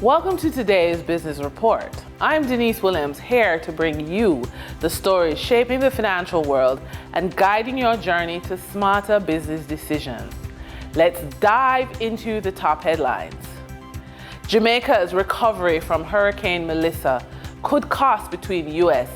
Welcome to today's Business Report. I'm Denise Williams, here to bring you the stories shaping the financial world and guiding your journey to smarter business decisions. Let's dive into the top headlines. Jamaica's recovery from Hurricane Melissa could cost between US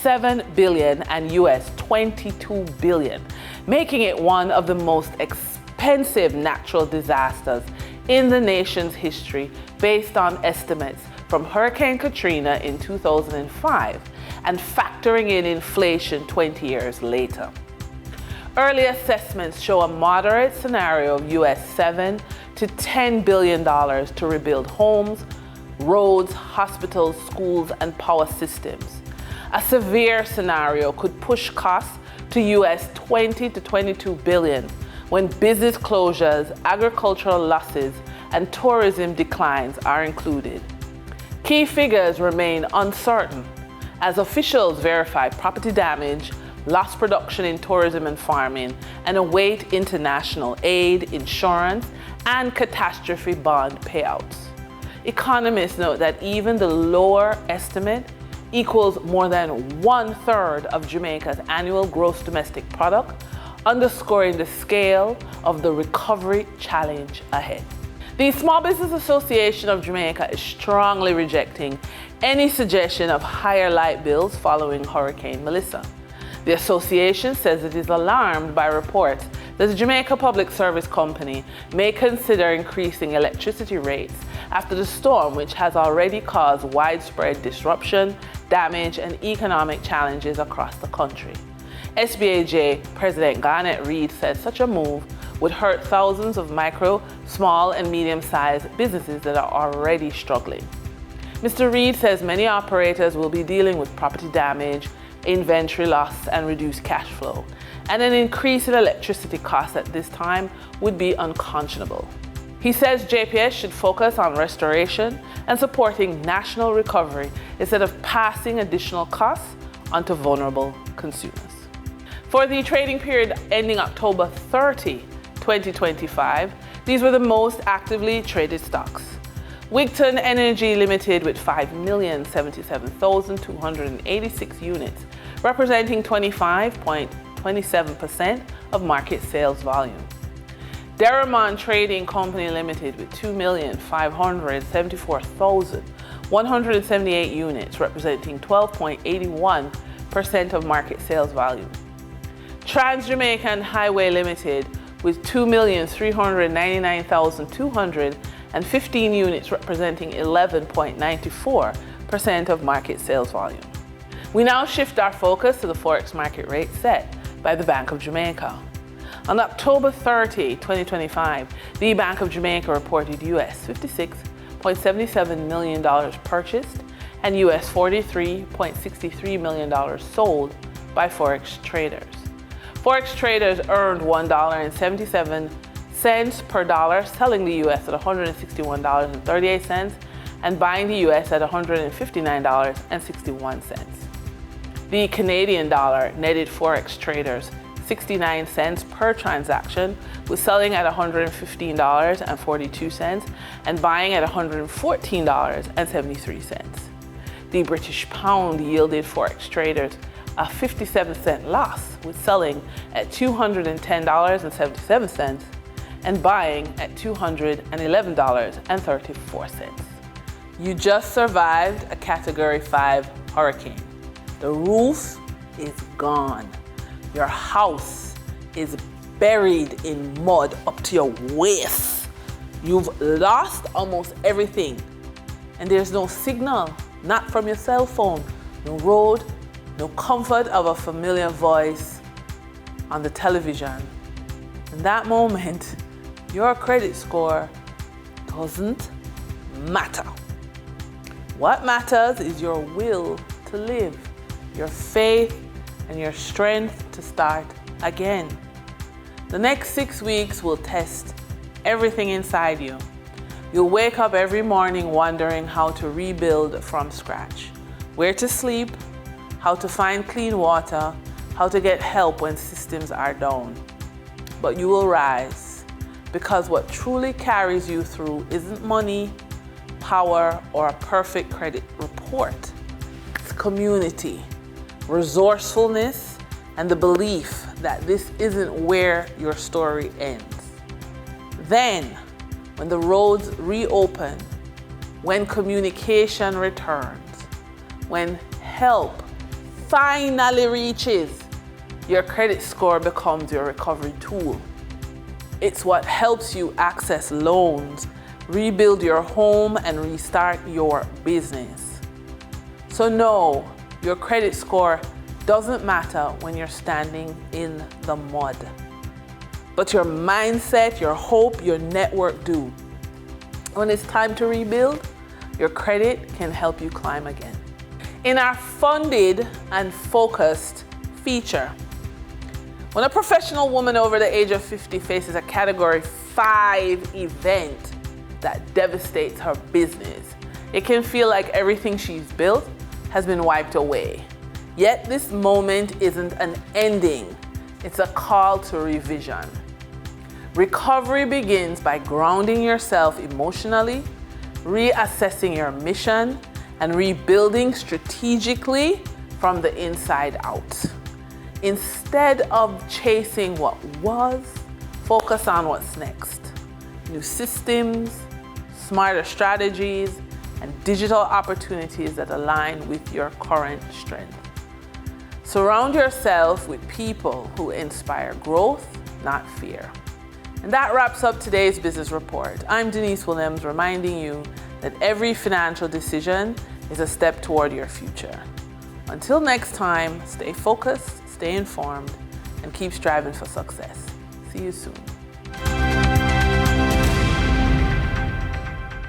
$7 billion and US $22 billion, making it one of the most expensive natural disasters in the nation's history based on estimates from Hurricane Katrina in 2005 and factoring in inflation 20 years later. Early assessments show a moderate scenario of US $7 to $10 billion to rebuild homes, roads, hospitals, schools, and power systems. A severe scenario could push costs to US $20 to $22 billion when business closures, agricultural losses, and tourism declines are included. Key figures remain uncertain as officials verify property damage, lost production in tourism and farming, and await international aid, insurance, and catastrophe bond payouts. Economists note that even the lower estimate equals more than 1/3 of Jamaica's annual gross domestic product, underscoring the scale of the recovery challenge ahead. The Small Business Association of Jamaica is strongly rejecting any suggestion of higher light bills following Hurricane Melissa. The association says it is alarmed by reports that the Jamaica Public Service Company may consider increasing electricity rates after the storm, which has already caused widespread disruption, damage, and economic challenges across the country. SBAJ President Garnet Reid said such a move would hurt thousands of micro, small, and medium-sized businesses that are already struggling. Mr. Reid says many operators will be dealing with property damage, inventory loss, and reduced cash flow, and an increase in electricity costs at this time would be unconscionable. He says JPS should focus on restoration and supporting national recovery instead of passing additional costs onto vulnerable consumers. For the trading period ending October 30, 2025, these were the most actively traded stocks. Wigton Energy Limited with 5,077,286 units, representing 25.27% of market sales volume. Deramon Trading Company Limited with 2,574,178 units, representing 12.81% of market sales volume. Trans Jamaican Highway Limited with 2,399,215 units, representing 11.94% of market sales volume. We now shift our focus to the Forex market rate set by the Bank of Jamaica. On October 30, 2025, the Bank of Jamaica reported US $56.77 million purchased and US $43.63 million sold by Forex traders. Forex traders earned $1.77 per dollar, selling the US at $161.38 and buying the US at $159.61. The Canadian dollar netted Forex traders 69 cents per transaction, with selling at $115.42 and buying at $114.73. The British pound yielded Forex traders a 57-cent loss, with selling at $210.77 and buying at $211.34. You just survived a Category 5 hurricane. The roof is gone. Your house is buried in mud up to your waist. You've lost almost everything. And there's no signal, not from your cell phone, no road, no comfort of a familiar voice on the television. In that moment, your credit score doesn't matter. What matters is your will to live, your faith, and your strength to start again. The next 6 weeks will test everything inside you. You'll wake up every morning wondering how to rebuild from scratch, where to sleep, how to find clean water, how to get help when systems are down. But you will rise, because what truly carries you through isn't money, power, or a perfect credit report. It's community, resourcefulness, and the belief that this isn't where your story ends. Then, when the roads reopen, when communication returns, when help finally reaches, your credit score becomes your recovery tool. It's what helps you access loans, rebuild your home, and restart your business. So no, your credit score doesn't matter when you're standing in the mud. But your mindset, your hope, your network do. When it's time to rebuild, your credit can help you climb again. In our funded and focused feature, when a professional woman over the age of 50 faces a Category 5 event that devastates her business, it can feel like everything she's built has been wiped away. Yet this moment isn't an ending, it's a call to revision. Recovery begins by grounding yourself emotionally, reassessing your mission, and rebuilding strategically from the inside out. Instead of chasing what was, focus on what's next. New systems, smarter strategies, and digital opportunities that align with your current strength. Surround yourself with people who inspire growth, not fear. And that wraps up today's business report. I'm Denise Williams, reminding you that every financial decision is a step toward your future. Until next time, stay focused, stay informed, and keep striving for success. See you soon.